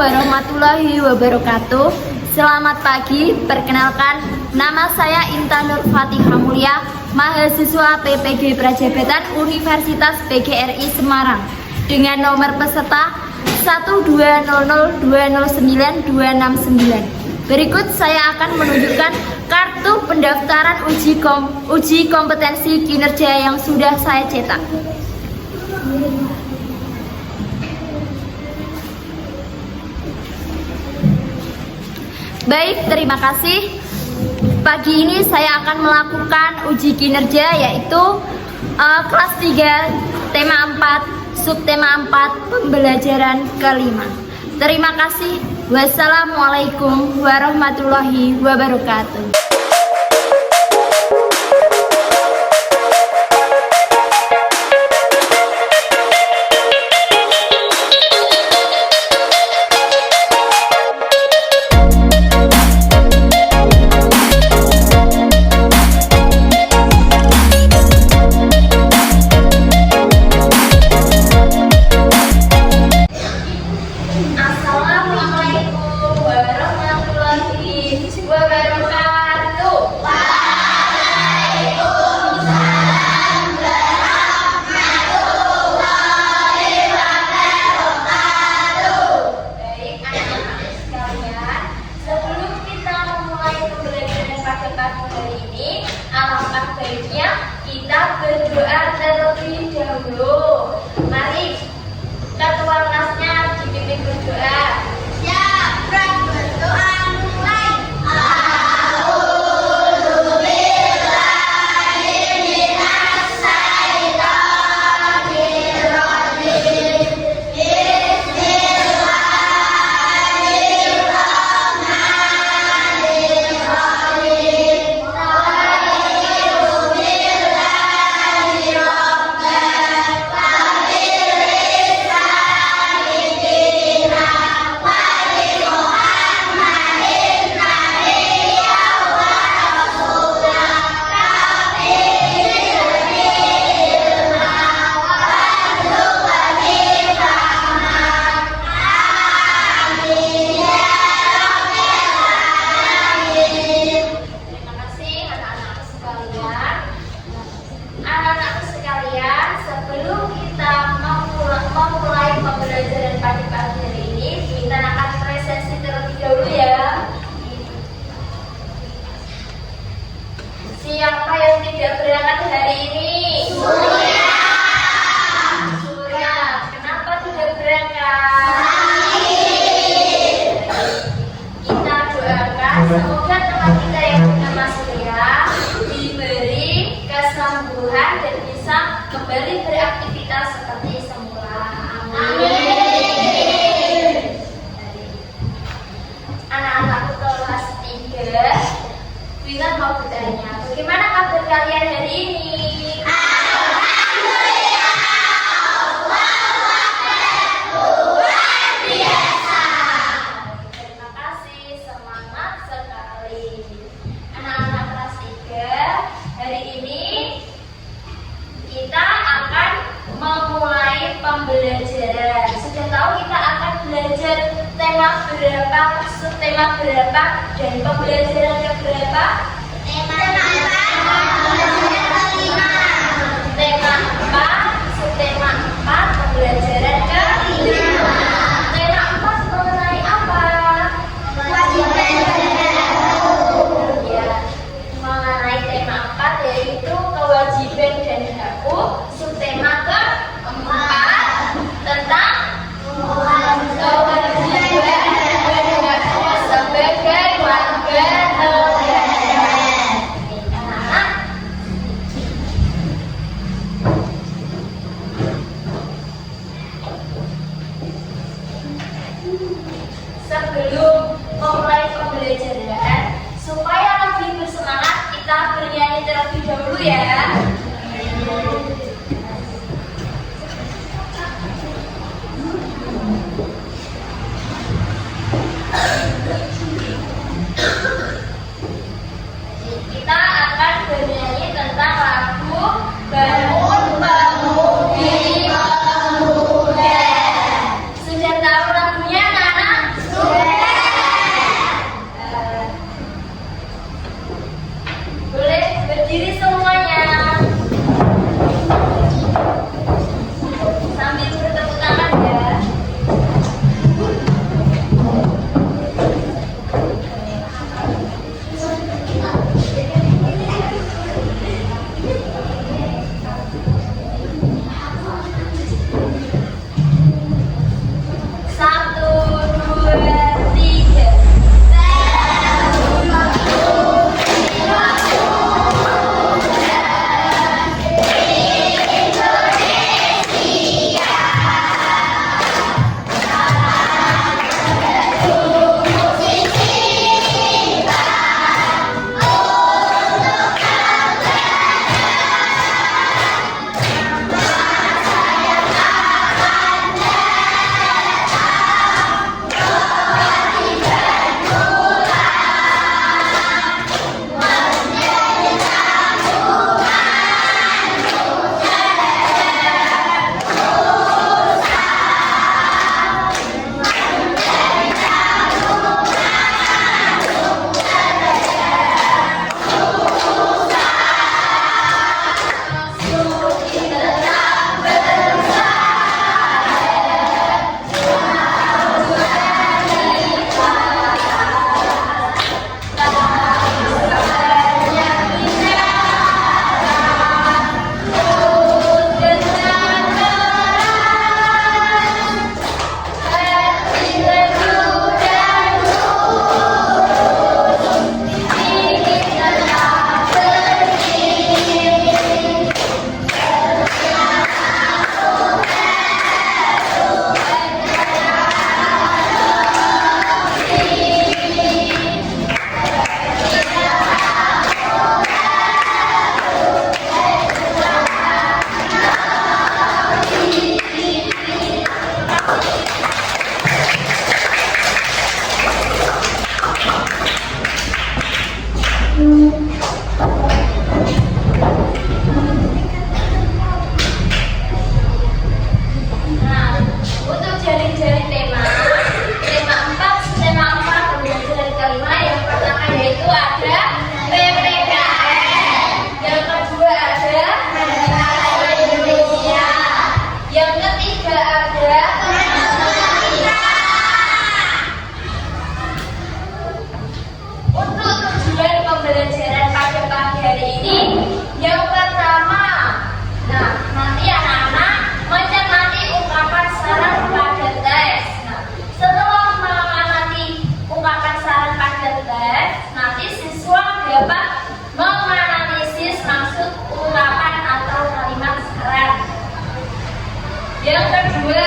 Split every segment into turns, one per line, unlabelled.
warahmatullahi wabarakatuh. Selamat pagi, perkenalkan nama saya Intan Nur Fatihah Mulia, mahasiswa PPG Prajabatan Universitas PGRI Semarang dengan nomor peserta 120020929. Berikut saya akan menunjukkan kartu pendaftaran uji kompetensi kinerja yang sudah saya cetak. Baik, terima kasih. Pagi ini saya akan melakukan uji kinerja yaitu kelas 3 tema 4 subtema 4 pembelajaran kelima. Terima kasih. Wassalamualaikum warahmatullahi wabarakatuh. Alangkah baiknya kita berdoa terlebih dahulu. Mari ketua kelasnya dipimpin berdoa. Siap, berdoa mulai. Anak-anak sekalian, sebelum kita memulai pembelajaran pagi hari ini, kita akan presentasi terlebih dahulu ya. Siapa yang tidak berangkat hari ini? Surya. Kenapa tidak berangkat? Kita doakan semoga teman kita yang bernama Surya diberi kesembuhan dan bisa kembali beraktivitas seperti semula. Amin. Anak-anakku kelas 3, Wina mau bertanya, bagaimana kabar kalian hari ini? Pembelajaran. Sudah tahu kita akan belajar tema berapa, subtema berapa, dan pembelajaran ke berapa? Tema 4, tema 4, subtema 4, pembelajaran ke 5. Tema 4 mengenai apa? Ya, mengenai tema 4 yaitu kewajiban dan hakku. Subtema ke 4 tentang kewajiban sebagai warga negara. Sebelum memulai pembelajaran, supaya lebih bersemangat, kita bernyanyi terlebih dahulu ya. Kita akan bernyanyi tentang lagu Bangun Pemudi Pemuda. Sudah tahu lagunya, anak-anak? Berdiri semuanya. Sambil bertepuk tangan ya. Yang kedua,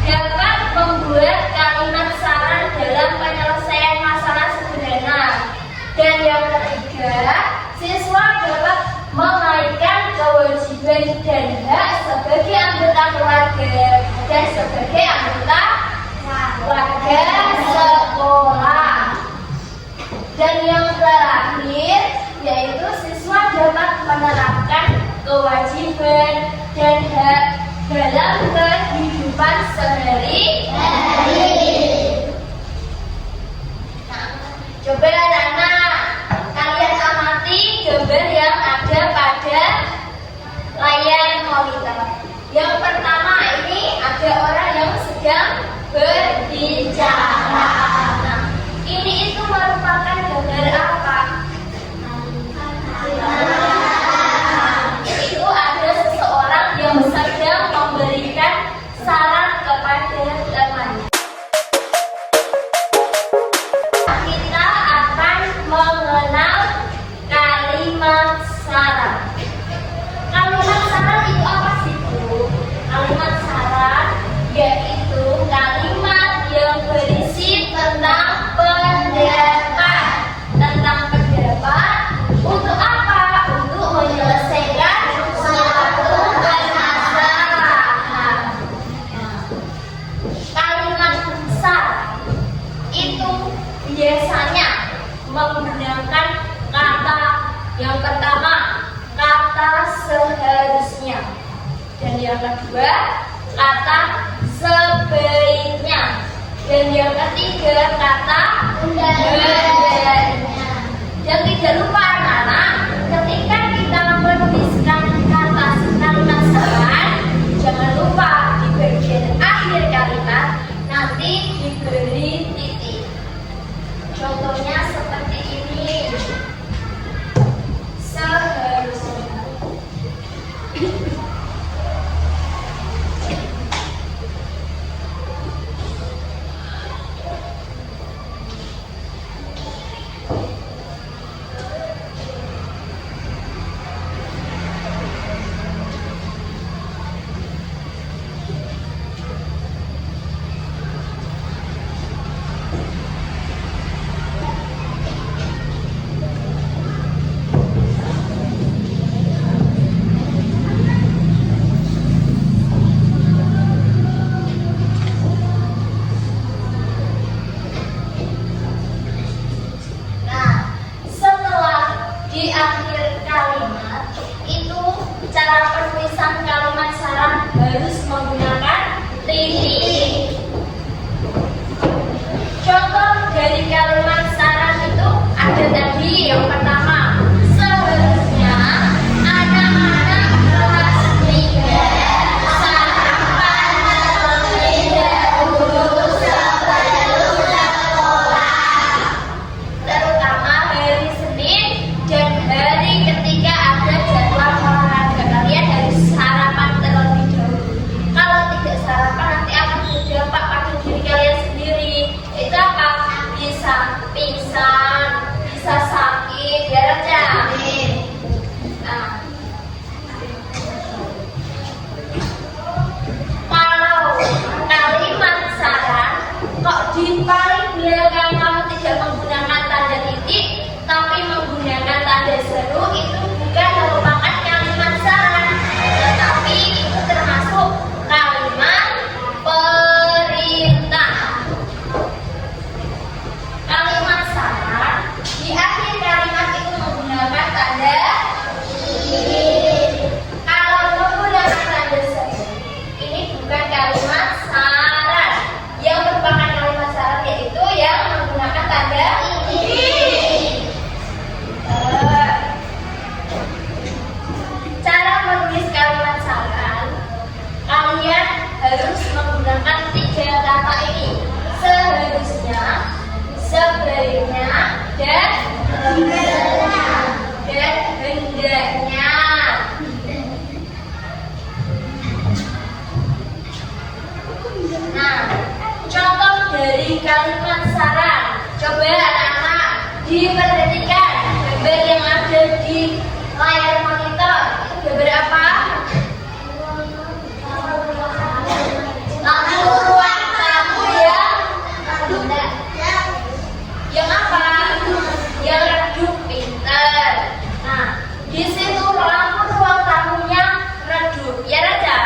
dapat membuat kalimat saran dalam penyelesaian masalah sederhana. Dan yang ketiga, siswa dapat mengaitkan kewajiban dan hak sebagai anggota keluarga dan sebagai anggota warga sekolah. Dan yang terakhir, yaitu siswa dapat menerapkan kewajiban dan hak dalam kehidupan sehari-hari. Coba anak-anak, kalian amati gambar yang ada pada layar monitor. Yang pertama ini ada orang yang sedang berbicara. Nah, ini itu merupakan gambar apa? Itu ada seseorang yang sedang memberikan saran kepada temannya. Kita akan mengenal kalimat saran. Kalimat saran itu apa sih, Bu? Kalimat saran yaitu kalimat yang berisi tentang pendapat. Tentang pendapat untuk apa? Untuk menyelesaikan suatu permasalahan. Kalimat saran itu biasanya menggunakan kata yang pertama, kata seharusnya, dan yang kedua, kata sebaiknya, dan yang ketiga, kata hendaknya. Dan tidak lupa anak-anak, ketika di akhir kalimat itu cara penulisan kalimat syarat harus menggunakan titik. Contoh dari kalimat syarat itu ada tadi yang pertama, seharusnya anak-anak kelas 3 sarapan terlebih dahulu sebelum sekolah, terutama hari Senin dan hari ketika ada jadwal olahraga. Kalian harus sarapan terlebih dahulu. Kalau tidak sarapan nanti akan berdampak pada diri kalian sendiri. Itu apa? Bisa pingsan, bisa sakit, ya Raja. Nah, kalau kalimat saran kok di paling belakang kamu tidak menggunakan tanda titik tapi menggunakan tanda seru, itu bukan merupakan kalimat saran, tetapi itu termasuk kalimat perintah. Kalimat saran di akhir kalimat itu menggunakan tanda titik. Kalau menggunakan tanda seru, ini bukan kalimat saran. Yang merupakan kalimat saran yaitu yang menggunakan tanda titik. Cara menulis kalimat saran, kalian harus menggunakan 3 kata ini: seharusnya, sebaiknya, dan hendaknya. Nah, contoh dari kalimat saran, coba anak-anak diperhatikan gambar yang ada di layar monitor. Itu gambar apa? Lampu ruang tamu yang apa? Yang redup, pinter. Nah, di situ lampu ruang tamunya redup, ya Raja?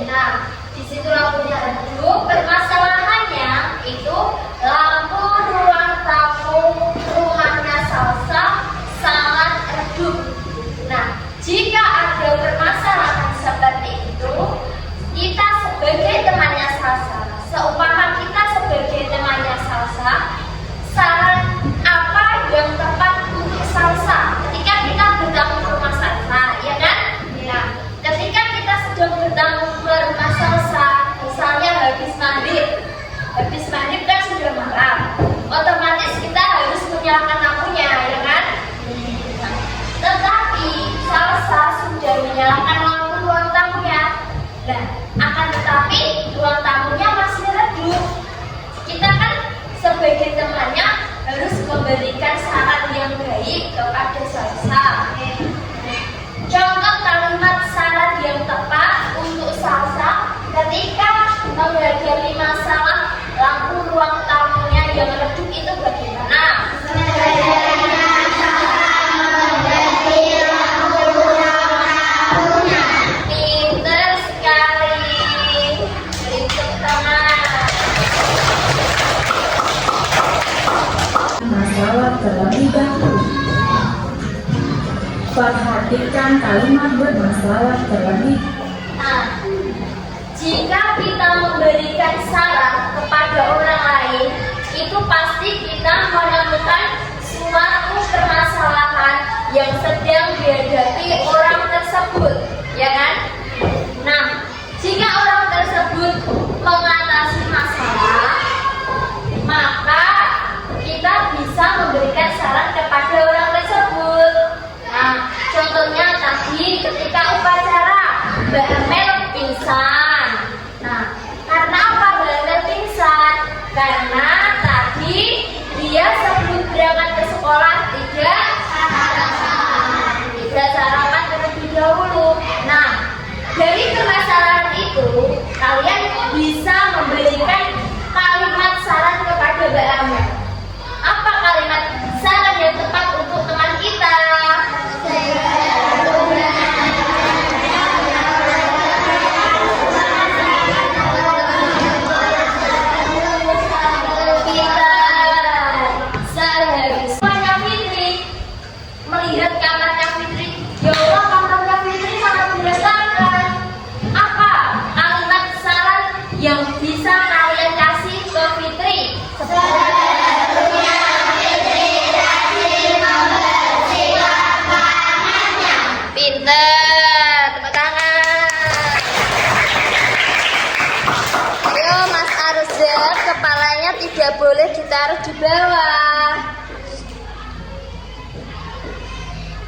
Nah, di situ lampunya redup. Permasalahannya itu lampu ruang tamu rumahnya Salsa sangat redup. Nah, jika ada permasalahan seperti itu, kita sebagai temannya Salsa, seumpama kita sebagai temannya Salsa, saran apa yang tepat untuk Salsa ketika kita bertamu ke rumah Salsa, ya kan? Nah, ketika kita sedang bertamu ke rumah Salsa, misalnya habis maghrib kan sudah malam, otomatis kita harus menyalakan lampunya, ya kan? Nah, tetapi Salsa sudah menyalakan lampu ruang tamunya. Nah, akan tetapi ruang tamunya masih redup. Kita kan sebagai temannya harus memberikan saran yang baik kepada Salsa. Contoh kalimat saran yang tepat untuk Salsa ketika menghadapi masalah lampu ruang tamunya yang redup itu bagaimana? Pinter sekali. Beri tepuk tangan.
Masalah terlebih dahulu. Perhatikan kalimat bermasalah terlebih.
Nah, jika kita memberikan saran kepada orang lain, itu pasti kita menemukan suatu permasalahan yang sedang dihadapi orang tersebut, ya kan? Nah, jika orang tersebut mengatasi masalah, maka kita bisa memberikan saran kepada orang tersebut. Nah, contohnya tadi ketika upacara Mbak Amel pingsan. Nah, karena apa Mbak Amel pingsan? Karena tadi dia sebelum berangkat ke sekolah tidak sarapan terlebih dahulu. Nah, dari permasalahan itu kalian bisa memberikan kalimat saran kepada Mbak Amel. Apa kalimat saran yang tepat untuk teman kita? Kita seharusnya Fitri melihat kamarnya Fitri. Ya Allah, kamarnya Fitri sangat menyesalkan. Apa kalimat saran yang bisa kalian kasih ke Fitri? Sebenarnya Fitri rajin membersihkan kamarnya. Pinter, tepuk tangan. Ayo Mas Arza, kepalanya tidak boleh ditaruh di bawah.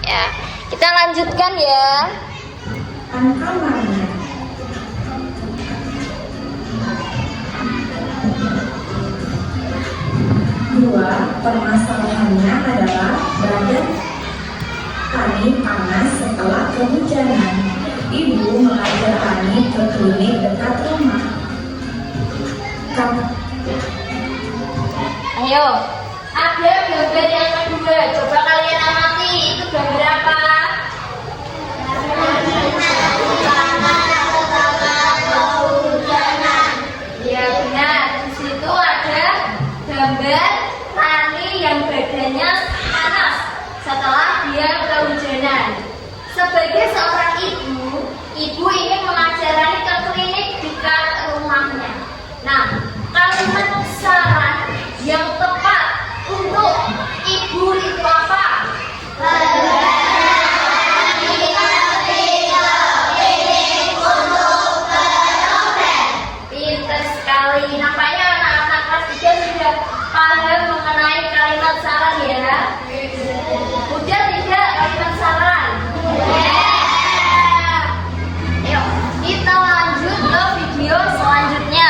Ya, kita lanjutkan ya.
Kamarnya. Dua, permasalahannya adalah badan Ani panas setelah kehujanan. Ibu mengajak Ani ke klinik dekat rumah.
Ayo, ada gambar yang kedua. Coba kalian amati, itu gambar apa? Ya benar, di situ ada gambar Ani yang badannya panas setelah dia kehujanan. Sebagai seorang ibu, ibu ingin mengajarkan ke klinik dekat rumahnya. Nah, kalimat saran yang tepat untuk ibu itu apa? Pintar sekali. Nampaknya anak-anak kelas 3 sudah paham mengenai kalimat saran ya. Udah tidak kalimat saran? Yuk, kita lanjut ke video selanjutnya.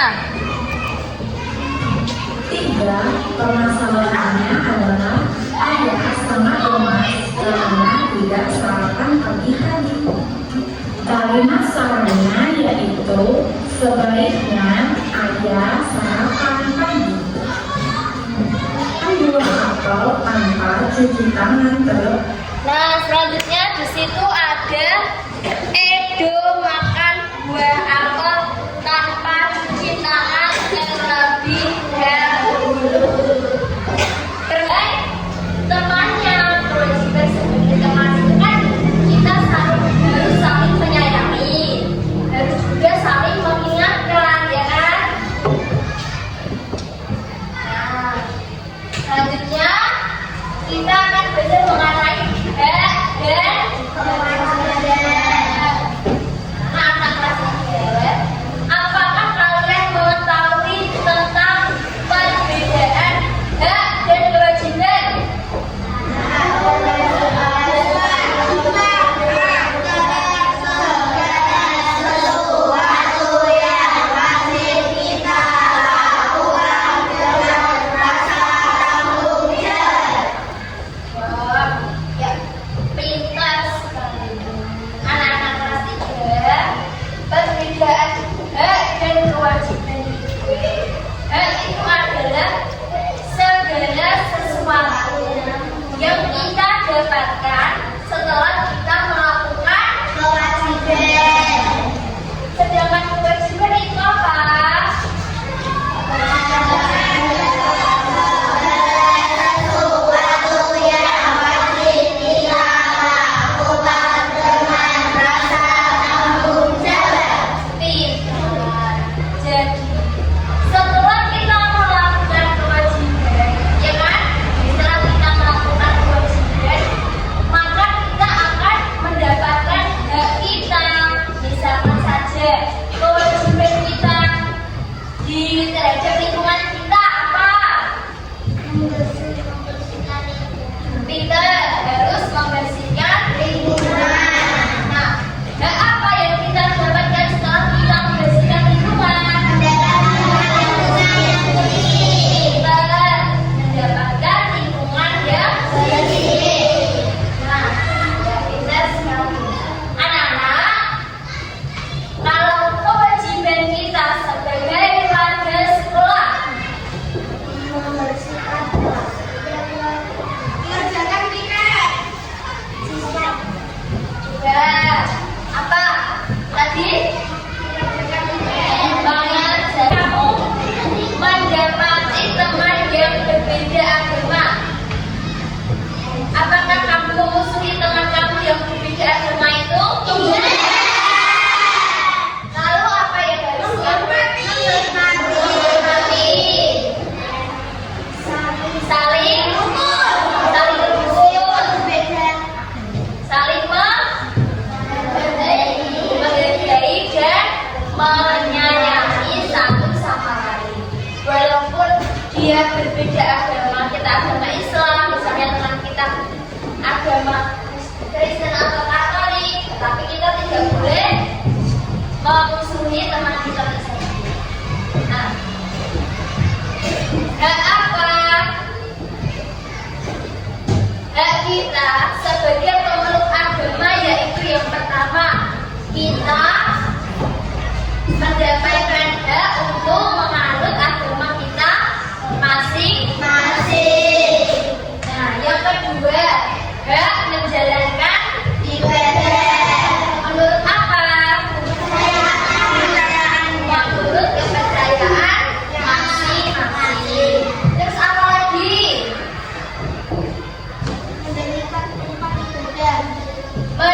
Tiga, permasalahannya adalah ayah sangat lemas karena tidak sarapan pagi hari. Kalimat sarannya yaitu sebaiknya ayah sarapan pagi. Ambil apel tanpa cuci tangan terlebih.
Nah, selanjutnya di situ ada Edo makan buah apel tanpa cuci tangan terlebih dahulu. Terbaik temannya, kewajiban sebagai teman itu kan kita harus saling menyayangi, harus juga saling mengingatkan, ya kan? Nah, selanjutnya kita akan belajar mengenai dan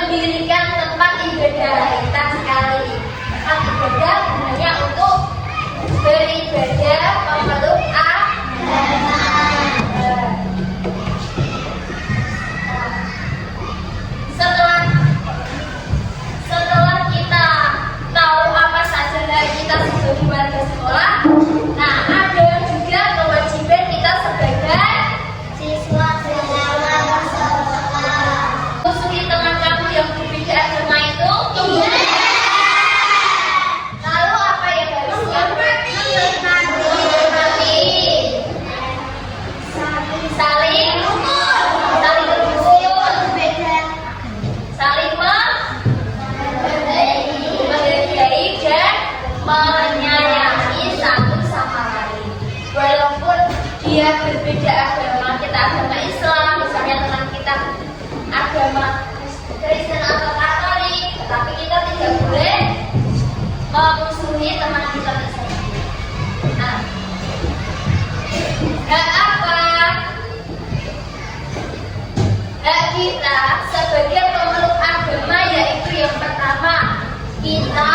mendirikan tempat ibadah kita sekali. Tempat ibadah gunanya untuk beribadah, memeluk agama. Setelah kita tahu apa saja kita sebagai warga sekolah, nah ada juga kewajiban kita sebagai siswa sekolah. Musuhi teman kamu yang berbeda agama itu. Lalu apa yang harus kamu hormati? Saling menghargai dan menyayangi satu sama lain. Walaupun dia berbeda agama, kita agama Islam, misalnya teman kita agama Kristen atau Katolik, tapi kita tidak boleh memusuhi teman kita tersebut. Nah, hak apa? Hak kita sebagai pemeluk agama yaitu yang pertama, kita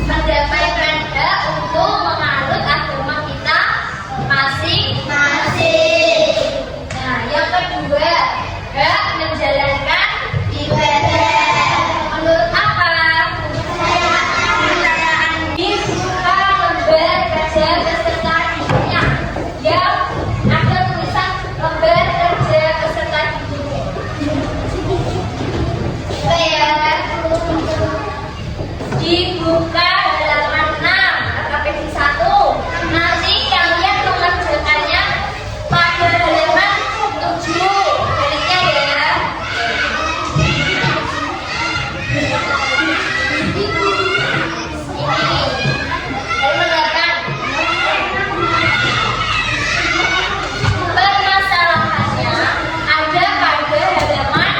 mendapatkan hak untuk menganut agama kita masing-masing. Nah, yang kedua, hak menjalankan ibadah. Menurut apa? Dibuka lembar kerja peserta didiknya yang ada tulisan lembar kerja peserta didik. Dibuka halaman 6 KPD 1. Nanti kalian mengerjakannya pada halaman 7. Baliknya ya. Permasalahannya ada pada halaman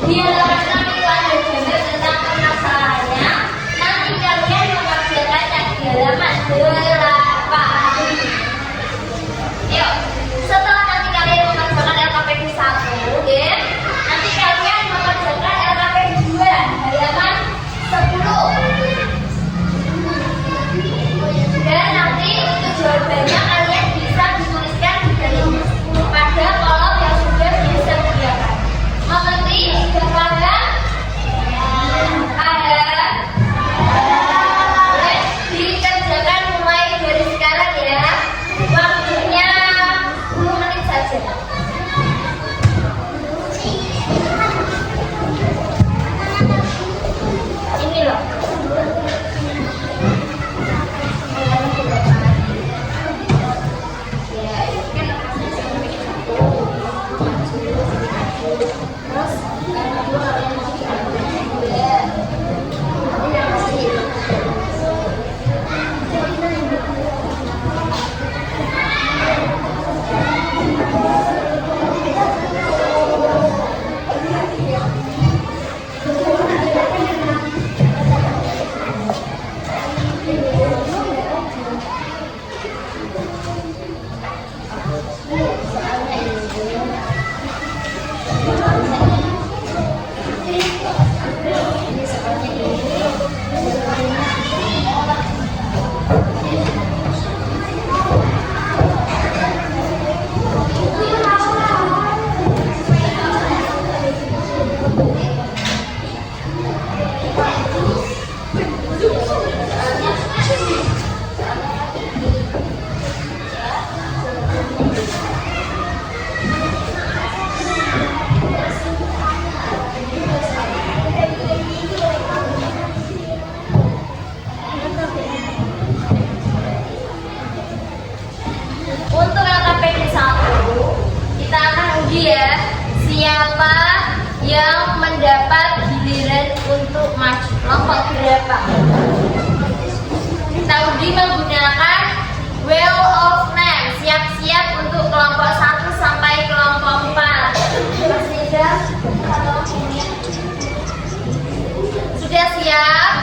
di halaman 6 itu ada gambar tentang permasalahannya. Nanti kalian mengerjakan yang di halaman 8. Yuk, setelah nanti kalian mengerjakan LKPD 1, ya, nanti kalian mengerjakan LKPD 2 halaman 10. Dan nanti untuk jawabannya kalian bisa dituliskan di dalam pada kolom yang sudah disediakan. Mengerti? Sudah paham? Paham? Boleh dikerjakan mulai dari sekarang ya. Waktunya 10 menit saja. Ini loh. Untuk LKPD 1, kita akan uji ya siapa yang mendapat giliran untuk maju. Kelompok berapa? Kita uji menggunakan wheel of name. Siap-siap untuk kelompok 1 sampai kelompok 4. Sudah siap?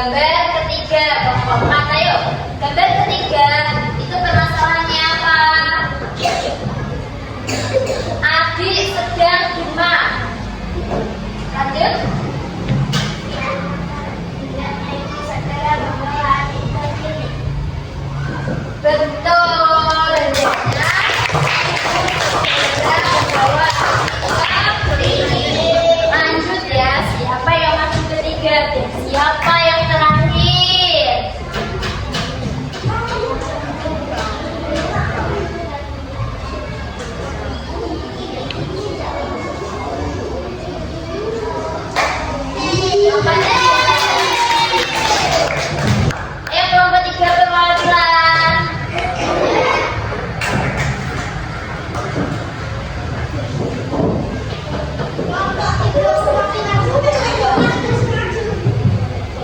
Gambar ketiga, keempat, ayo. Gambar ketiga, itu permasalahannya apa? Adik sedang demam. Lanjut. Betul. Lanjut ya, siapa yang masuk ketiga dan siapa yang terakhir? Ayo kelompok 3 perwakilan.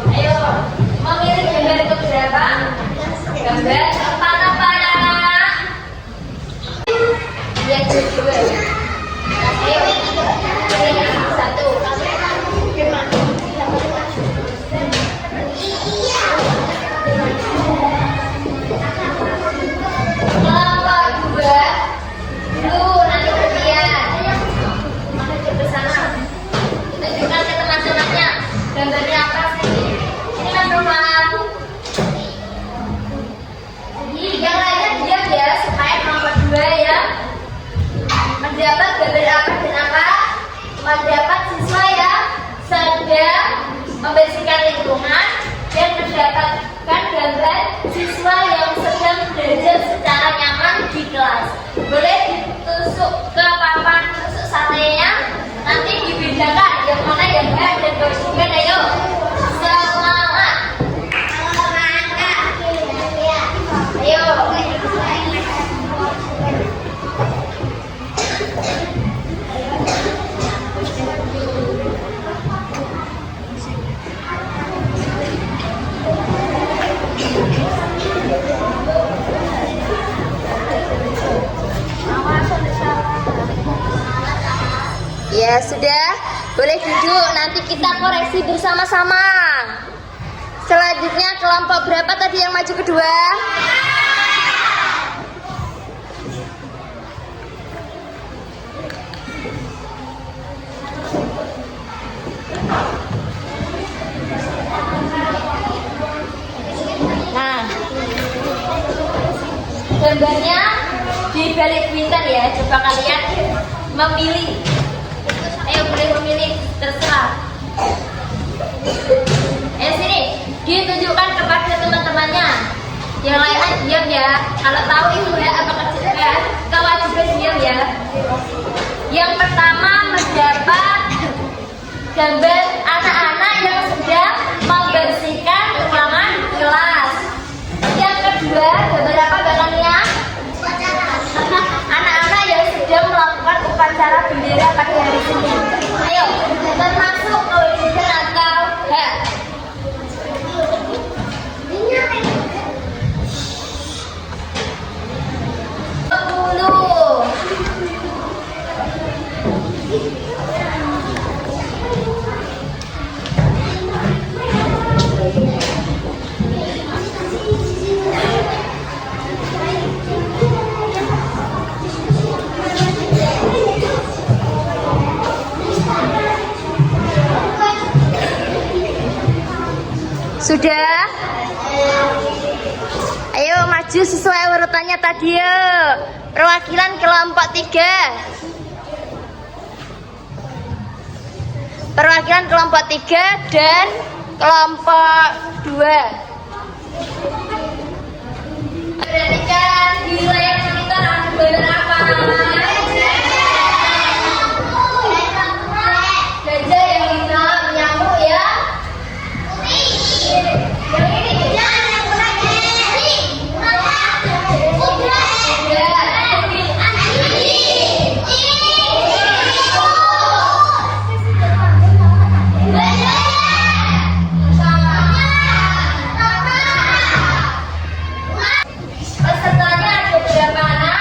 Ayo, memilih gambar keberapa? Gambar empat apa anak? Yang kedua. Ayo, pilih satu. Kelompok 2. Lu nanti kemudian menuju ke sana. Tunjukkan ke teman-temannya gambarnya apa sih? Ini Mas Roman. Yang lainnya diam ya supaya kelompok 2 ya mendapat gambar apa dan apa? Mendapat siswa yang sedang membersihkan lingkungan dan mendapatkan gambar siswa yang sedang belajar secara nyaman di kelas. Boleh ditusuk ke papan tusuk satenya, nanti dibedakan yang mana yang baik dan baik. Ayo, semangat. Ayo. Ya sudah, boleh duduk, nanti kita koreksi bersama-sama. Selanjutnya kelompok berapa tadi yang maju kedua? Nah, gambarnya di balik Twitter ya, coba kalian memilih. Ayo boleh memilih, terserah. Sini, ditunjukkan kepada teman-temannya. Yang lainnya diam ya. Kalau tahu itu ya apa kewajiban, kewajiban diam ya. Yang pertama mendapat gambar anak-anak yang sedang membersihkan ruangan kelas. Yang kedua, gambar apa gambarnya? Anak-anak yang sedang melakukan upacara bendera pagi hari Senin. Ayo, termasuk kewajiban atau hak? Sudah? Ayo maju sesuai urutannya tadi ya. Perwakilan kelompok 3. Perwakilan kelompok 3 dan kelompok 2. Perhatikan di layar monitor ada gambar apa? Gajah yang dikenal menyambut ya. Pesertanya ada berapa anak?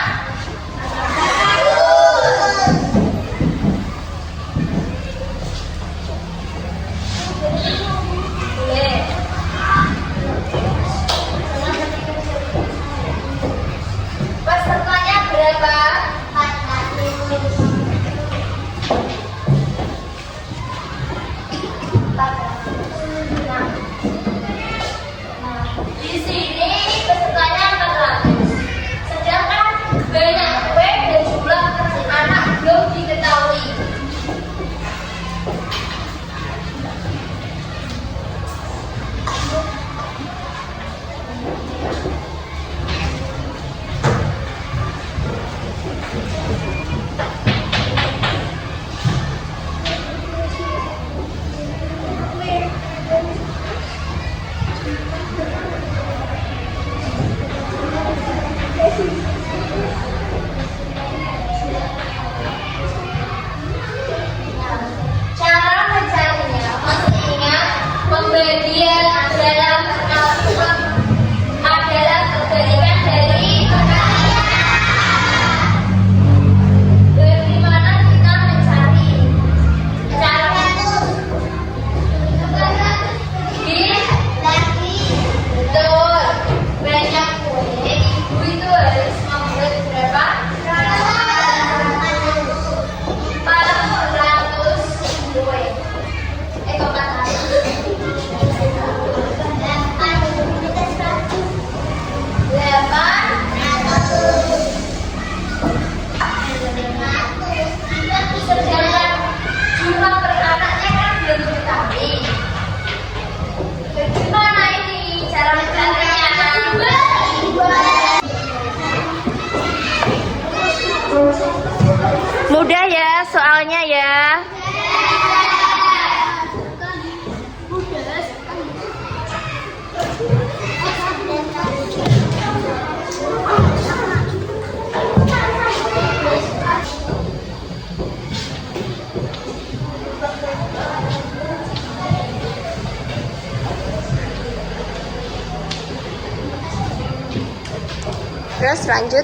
Terus lanjut.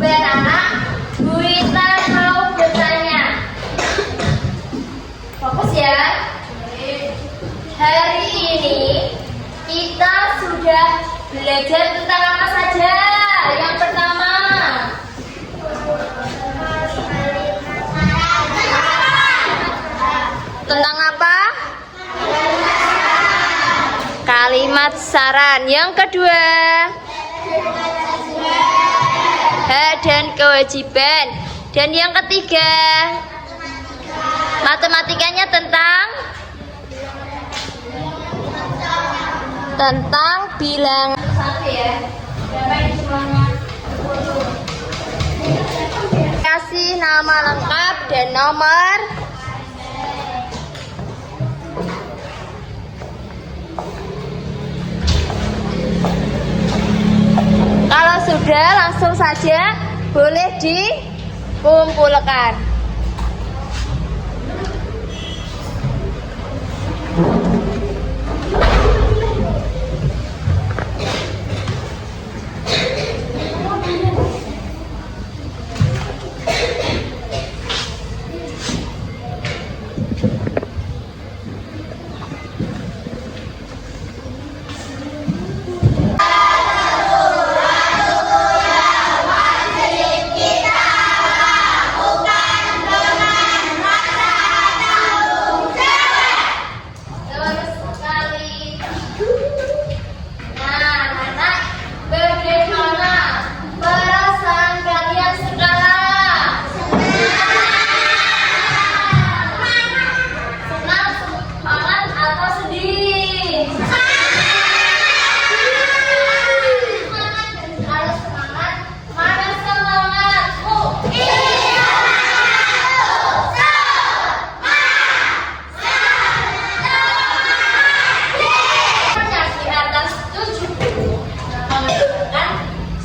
Anak-anak, Bu Intan mau bertanya. Fokus ya. Hari ini kita sudah belajar tentang apa saja? Yang pertama, tentang apa? Kalimat saran. Yang kedua, hak dan kewajiban. Dan yang ketiga, matematikanya tentang bilangan. Satu ya. Berapa ini semuanya? Kasih nama lengkap dan nomor. Kalau sudah, langsung saja boleh dikumpulkan.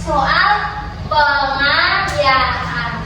Soal pengajaran.